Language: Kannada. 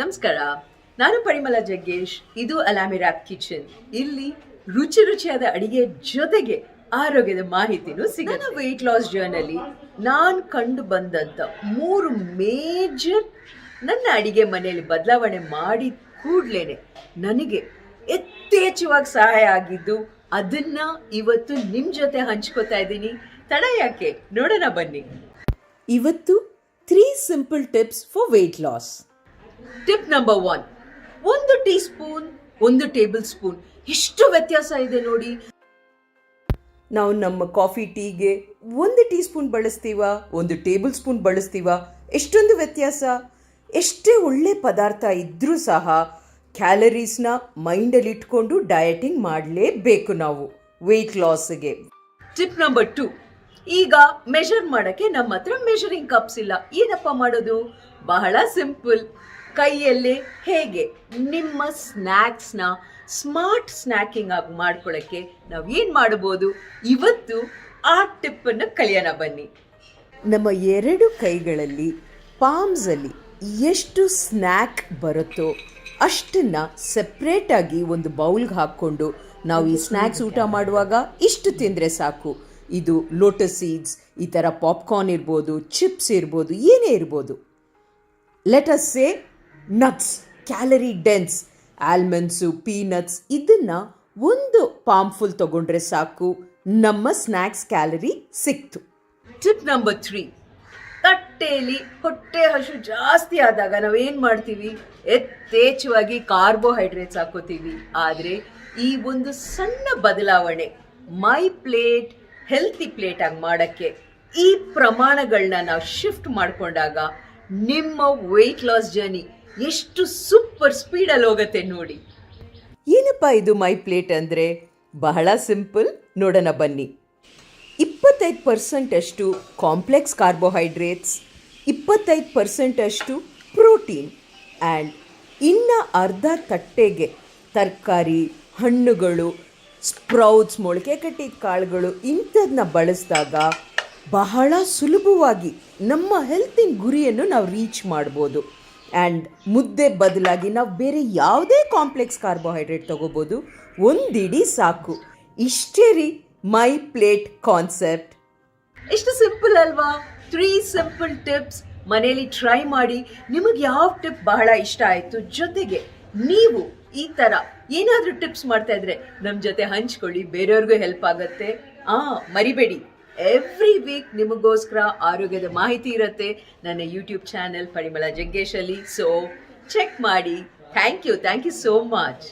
ನಮಸ್ಕಾರ, ನಾನು ಪರಿಮಳ ಜಗ್ಗೇಶ್. ಇದು ಅಲಾಮಿರಾಕ್ ಕಿಚನ್. ಇಲ್ಲಿ ರುಚಿ ರುಚಿಯಾದ ಅಡಿಗೆ ಜೊತೆಗೆ ಆರೋಗ್ಯದ ಮಾಹಿತಿನೂ ಸಿಗುತ್ತೆ. ವೆಯ್ಟ್ ಲಾಸ್ ಜರ್ನಲ್ಲಿ ನಾನು ಕಂಡು ಬಂದಂಥ 3 ಮೇಜರ್ ನನ್ನ ಅಡಿಗೆ ಮನೆಯಲ್ಲಿ ಬದಲಾವಣೆ ಮಾಡಿದ ಕೂಡಲೇ ನನಗೆ ಯಥೇಚ್ಛವಾಗಿ ಸಹಾಯ ಆಗಿದ್ದು, ಅದನ್ನ ಇವತ್ತು ನಿಮ್ಮ ಜೊತೆ ಹಂಚ್ಕೋತಾ ಇದ್ದೀನಿ. ತಡ ಯಾಕೆ, ನೋಡೋಣ ಬನ್ನಿ. ಇವತ್ತು 3 simple tips for weight loss. Tip number 1, 1 teaspoon 1 tablespoon. ಎಷ್ಟು ವ್ಯತ್ಯಾಸ ಇದೆ ನೋಡಿ. ನಾವು ನಮ್ಮ ಕಾಫಿ ಟೀಗೆ 1 ಟೀ ಸ್ಪೂನ್ ಬಳಸ್ತೀವ, 1 ಟೇಬಲ್ ಸ್ಪೂನ್ ಬಳಸ್ತೀವ. ಎಷ್ಟೊಂದು ವ್ಯತ್ಯಾಸ. ಎಷ್ಟೇ ಒಳ್ಳೆ ಪದಾರ್ಥ ಇದ್ರೂ ಸಹ ಕ್ಯಾಲರೀಸ್ನ ಮೈಂಡಲ್ಲಿ ಇಟ್ಕೊಂಡು ಡಯಟಿಂಗ್ ಮಾಡಲೇಬೇಕು ನಾವು ವೆಯ್ಟ್ ಲಾಸ್ಗೆ. ಟಿಪ್ ನಂಬರ್ 2, ಈಗ ಮೆಷರ್ ಮಾಡೋಕ್ಕೆ ನಮ್ಮ ಹತ್ರ ಮೆಷರಿಂಗ್ ಕಪ್ಸ್ ಇಲ್ಲ. ಏನಪ್ಪ ಮಾಡೋದು? ಬಹಳ ಸಿಂಪಲ್. ಕೈಯಲ್ಲೇ ಹೇಗೆ ನಿಮ್ಮ ಸ್ನ್ಯಾಕ್ಸ್ನ ಸ್ಮಾರ್ಟ್ ಸ್ನ್ಯಾಕಿಂಗ್ ಆಗಿ ಮಾಡ್ಕೊಳ್ಳೋಕ್ಕೆ ನಾವು ಏನು ಮಾಡಬಹುದು, ಇವತ್ತು ಆ ಟಿಪ್ಪನ್ನು ಕಲಿಯೋಣ ಬನ್ನಿ. ನಮ್ಮ 2 ಕೈಗಳಲ್ಲಿ ಪಾಮ್ಸಲ್ಲಿ ಎಷ್ಟು ಸ್ನ್ಯಾಕ್ ಬರುತ್ತೋ ಅಷ್ಟನ್ನು ಸೆಪ್ರೇಟಾಗಿ ಒಂದು ಬೌಲ್ಗೆ ಹಾಕ್ಕೊಂಡು ನಾವು ಈ ಸ್ನ್ಯಾಕ್ಸ್ ಊಟ ಮಾಡುವಾಗ ಇಷ್ಟು ತಿಂದರೆ ಸಾಕು. ಇದು ಲೋಟಸ್ ಸೀಡ್ಸ್, ಈ ಥರ ಪಾಪ್ಕಾರ್ನ್ ಇರ್ಬೋದು, ಚಿಪ್ಸ್ ಇರ್ಬೋದು, ಏನೇ ಇರ್ಬೋದು. Let us say nuts, calorie dense, almonds, peanuts, ಇದನ್ನು ಒಂದು ಪಾಮ್ ಫುಲ್ ತಗೊಂಡ್ರೆ ಸಾಕು, ನಮ್ಮ ಸ್ನ್ಯಾಕ್ಸ್ ಕ್ಯಾಲರಿ ಸಿಕ್ತು. ಟಿಪ್ ನಂಬರ್ 3, ತಟ್ಟೆಯಲ್ಲಿ ಹೊಟ್ಟೆ ಹಸು ಜಾಸ್ತಿ ಆದಾಗ ನಾವೇನು ಮಾಡ್ತೀವಿ? ಯಥೇಚ್ಛವಾಗಿ ಕಾರ್ಬೋಹೈಡ್ರೇಟ್ಸ್ ಹಾಕೋತೀವಿ. ಆದರೆ ಈ ಒಂದು ಸಣ್ಣ ಬದಲಾವಣೆ ಮೈ ಪ್ಲೇಟ್ ಹೆಲ್ತಿ ಪ್ಲೇಟ್ ಆಗಿ ಮಾಡೋಕ್ಕೆ ಈ ಪ್ರಮಾಣಗಳನ್ನ ನಾವು ಶಿಫ್ಟ್ ಮಾಡಿಕೊಂಡಾಗ ನಿಮ್ಮ ವೆಯ್ಟ್ ಲಾಸ್ ಜರ್ನಿ ಎಷ್ಟು ಸೂಪರ್ ಸ್ಪೀಡಲ್ಲಿ ಹೋಗುತ್ತೆ ನೋಡಿ. ಏನಪ್ಪ ಇದು ಮೈ ಪ್ಲೇಟ್ ಅಂದರೆ? ಬಹಳ ಸಿಂಪಲ್, ನೋಡೋಣ ಬನ್ನಿ. 25% ಅಷ್ಟು ಕಾಂಪ್ಲೆಕ್ಸ್ ಕಾರ್ಬೋಹೈಡ್ರೇಟ್ಸ್, 25% ಅಷ್ಟು ಪ್ರೋಟೀನ್ ಆ್ಯಂಡ್ ಇನ್ನು ಅರ್ಧ ತಟ್ಟೆಗೆ ತರಕಾರಿ, ಹಣ್ಣುಗಳು, ಸ್ಪ್ರೌಟ್ಸ್, ಮೊಳಕೆ ಕಟ್ಟಿದ ಕಾಳುಗಳು, ಇಂಥದನ್ನ ಬಳಸಿದಾಗ ಬಹಳ ಸುಲಭವಾಗಿ ನಮ್ಮ ಹೆಲ್ತಿನ ಗುರಿಯನ್ನು ನಾವು ರೀಚ್ ಮಾಡ್ಬೋದು. ಆ್ಯಂಡ್ ಮುದ್ದೆ ಬದಲಾಗಿ ನಾವು ಬೇರೆ ಯಾವುದೇ ಕಾಂಪ್ಲೆಕ್ಸ್ ಕಾರ್ಬೋಹೈಡ್ರೇಟ್ ತೊಗೋಬೋದು, ಒಂದಿಡಿ ಸಾಕು. ಇಷ್ಟೇ ರೀ ಮೈ ಪ್ಲೇಟ್ ಕಾನ್ಸೆಪ್ಟ್. ಎಷ್ಟು ಸಿಂಪಲ್ ಅಲ್ವಾ? 3 ಸಿಂಪಲ್ ಟಿಪ್ಸ್ ಮನೆಯಲ್ಲಿ ಟ್ರೈ ಮಾಡಿ. ನಿಮಗೆ ಯಾವ ಟಿಪ್ ಬಹಳ ಇಷ್ಟ ಆಯಿತು, ಜೊತೆಗೆ ನೀವು ಈ ಥರ ಏನಾದರೂ ಟಿಪ್ಸ್ ಮಾಡ್ತಾ ಇದ್ರೆ ನಮ್ಮ ಜೊತೆ ಹಂಚ್ಕೊಳ್ಳಿ, ಬೇರೆಯವ್ರಿಗೂ ಹೆಲ್ಪ್ ಆಗುತ್ತೆ. ಮರಿಬೇಡಿ, ಎವ್ರಿ ವೀಕ್ ನಿಮಗೋಸ್ಕರ ಆರೋಗ್ಯದ ಮಾಹಿತಿ ಇರುತ್ತೆ ನನ್ನ ಯೂಟ್ಯೂಬ್ ಚಾನೆಲ್ ಪರಿಮಳ ಜಗ್ಗೇಶಲ್ಲಿ. ಸೊ ಚೆಕ್ ಮಾಡಿ. Thank you so much.